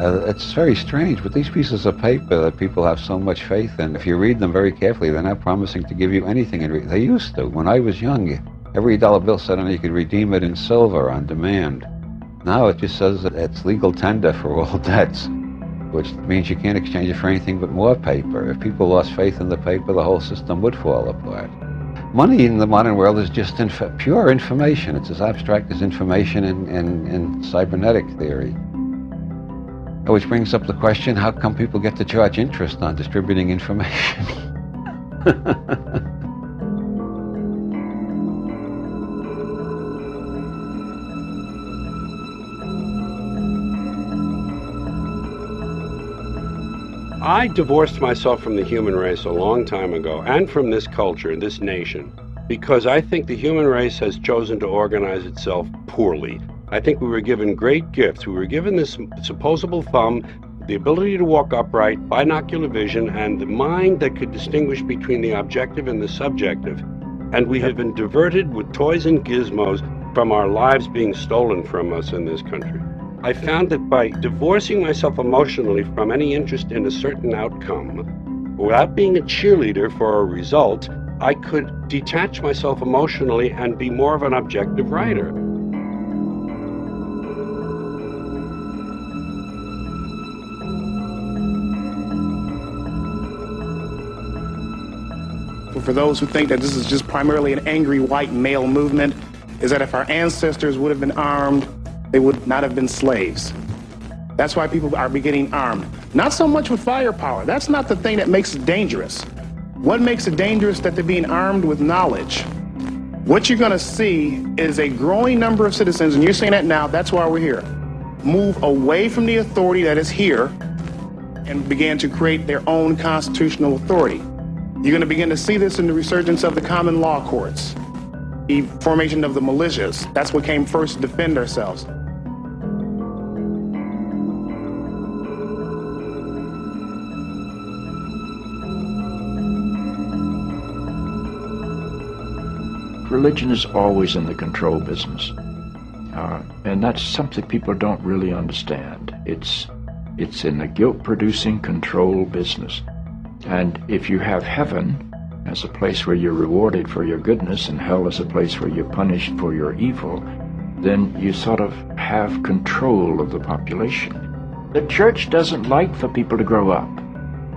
It's very strange, but these pieces of paper that people have so much faith in, if you read them very carefully, they're not promising to give you anything. They used to. When I was young, every dollar bill said on it you could redeem it in silver on demand. Now it just says that it's legal tender for all debts, which means you can't exchange it for anything but more paper. If people lost faith in the paper, the whole system would fall apart. Money in the modern world is just pure information. It's as abstract as information in cybernetic theory. Which brings up the question, how come people get to charge interest on distributing information? I divorced myself from the human race a long time ago, and from this culture, this nation, because I think the human race has chosen to organize itself poorly. I think we were given great gifts. We were given this supposable thumb, the ability to walk upright, binocular vision, and the mind that could distinguish between the objective and the subjective. And we have been diverted with toys and gizmos from our lives being stolen from us in this country. I found that by divorcing myself emotionally from any interest in a certain outcome, without being a cheerleader for a result, I could detach myself emotionally and be more of an objective writer. For those who think that this is just primarily an angry white male movement, is that if our ancestors would have been armed, they would not have been slaves. That's why people are getting armed. Not so much with firepower. That's not the thing that makes it dangerous. What makes it dangerous is that they're being armed with knowledge. What you're gonna see is a growing number of citizens, and you're saying that now, that's why we're here, move away from the authority that is here and begin to create their own constitutional authority. You're gonna begin to see this in the resurgence of the common law courts, the formation of the militias. That's what came first to defend ourselves. Religion is always in the control business, and that's something people don't really understand. It's in the guilt-producing control business. And if you have heaven as a place where you're rewarded for your goodness and hell as a place where you're punished for your evil, then you sort of have control of the population. The church doesn't like for people to grow up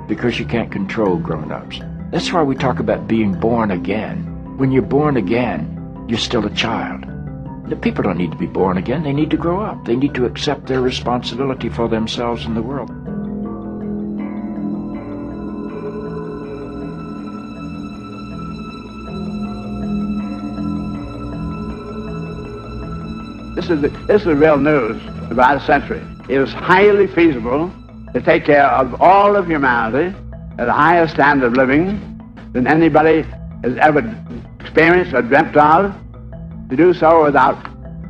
because you can't control grown-ups. That's why we talk about being born again. When you're born again, you're still a child. The people don't need to be born again. They need to grow up. They need to accept their responsibility for themselves and the world. This is real news about a century. It is highly feasible to take care of all of humanity at a higher standard of living than anybody has ever experienced or dreamt of, to do so without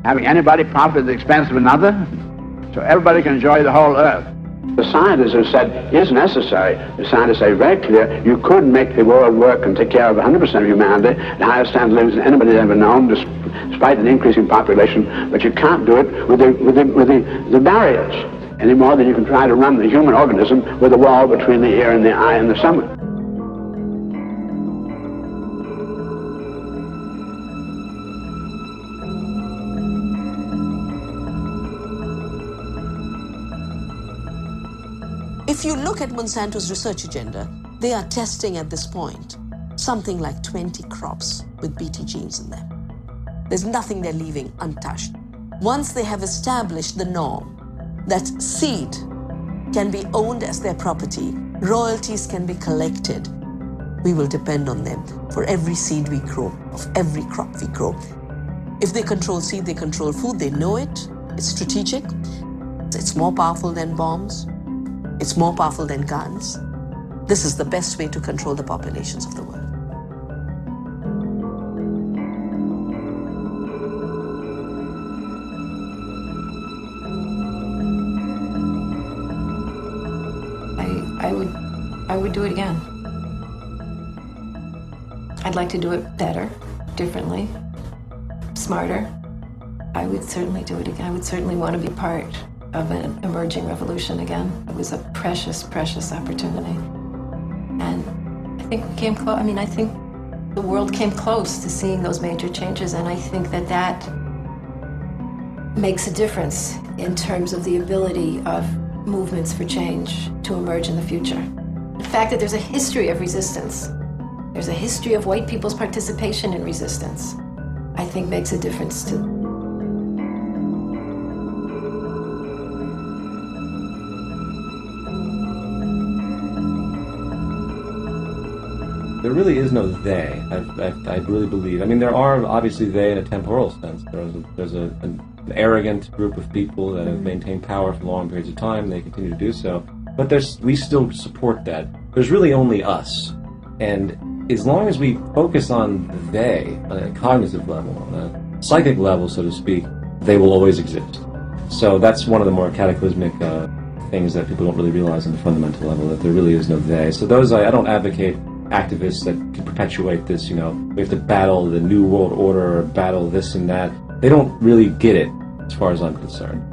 having anybody profit at the expense of another, so everybody can enjoy the whole earth. The scientists have said is necessary. The scientists say very clear, you could make the world work and take care of 100% of humanity at higher standard of living than anybody's ever known, despite an increasing population, but you can't do it with the barriers any more than you can try to run the human organism with a wall between the ear and the eye and the stomach. If you look at Monsanto's research agenda, they are testing at this point something like 20 crops with Bt genes in them. There's nothing they're leaving untouched. Once they have established the norm that seed can be owned as their property, royalties can be collected, we will depend on them for every seed we grow, of every crop we grow. If they control seed, they control food, they know it, it's strategic, it's more powerful than bombs. It's more powerful than guns. This is the best way to control the populations of the world. I would do it again. I'd like to do it better, differently, smarter. I would certainly do it again. I would certainly want to be part of an emerging revolution again. It was a precious, precious opportunity. And I think we came close. I mean, I think the world came close to seeing those major changes, and I think that that makes a difference in terms of the ability of movements for change to emerge in the future. The fact that there's a history of resistance, there's a history of white people's participation in resistance, I think makes a difference to. There really is no they, I really believe. I mean, there are obviously they in a temporal sense. There's an arrogant group of people that have maintained power for long periods of time, and they continue to do so. But we still support that. There's really only us. And as long as we focus on they, on a cognitive level, on a psychic level, so to speak, they will always exist. So that's one of the more cataclysmic things that people don't really realize on the fundamental level, that there really is no they. So those, I don't advocate activists that can perpetuate this, we have to battle the New World Order or battle this and that. They don't really get it, as far as I'm concerned.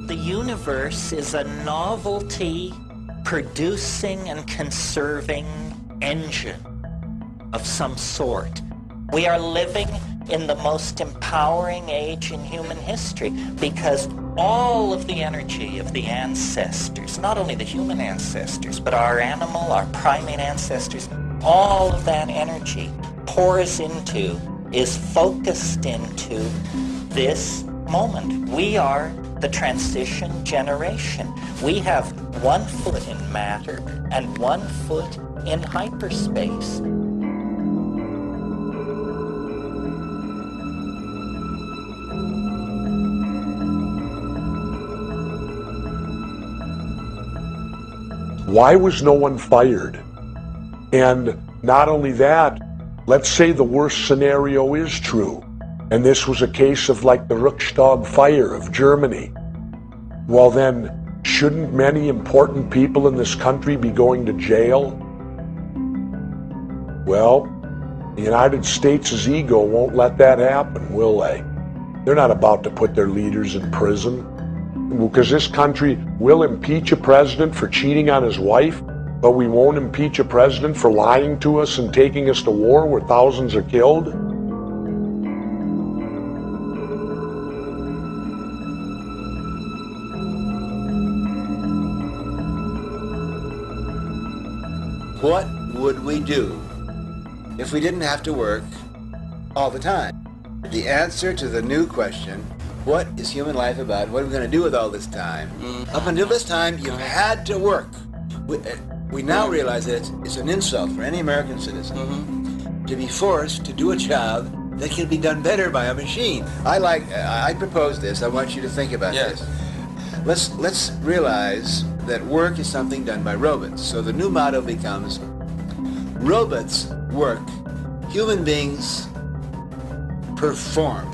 The universe is a novelty producing and conserving engine of some sort. We are living in the most empowering age in human history because all of the energy of the ancestors, not only the human ancestors, but our animal, our primate ancestors, all of that energy is focused into this moment. We are the transition generation. We have 1 foot in matter and 1 foot in hyperspace. Why was no one fired? And not only that, let's say the worst scenario is true, and this was a case of like the Reichstag fire of Germany. Well then, shouldn't many important people in this country be going to jail? Well, the United States' ego won't let that happen, will they? They're not about to put their leaders in prison. Because this country will impeach a president for cheating on his wife, but we won't impeach a president for lying to us and taking us to war where thousands are killed. What would we do if we didn't have to work all the time? The answer to the new question, what is human life about? What are we going to do with all this time? Up until this time, you had to work. We now realize that it's an insult for any American citizen to be forced to do a job that can be done better by a machine. I propose this. I want you to think about this. Let's realize that work is something done by robots. So the new motto becomes, robots work, human beings perform.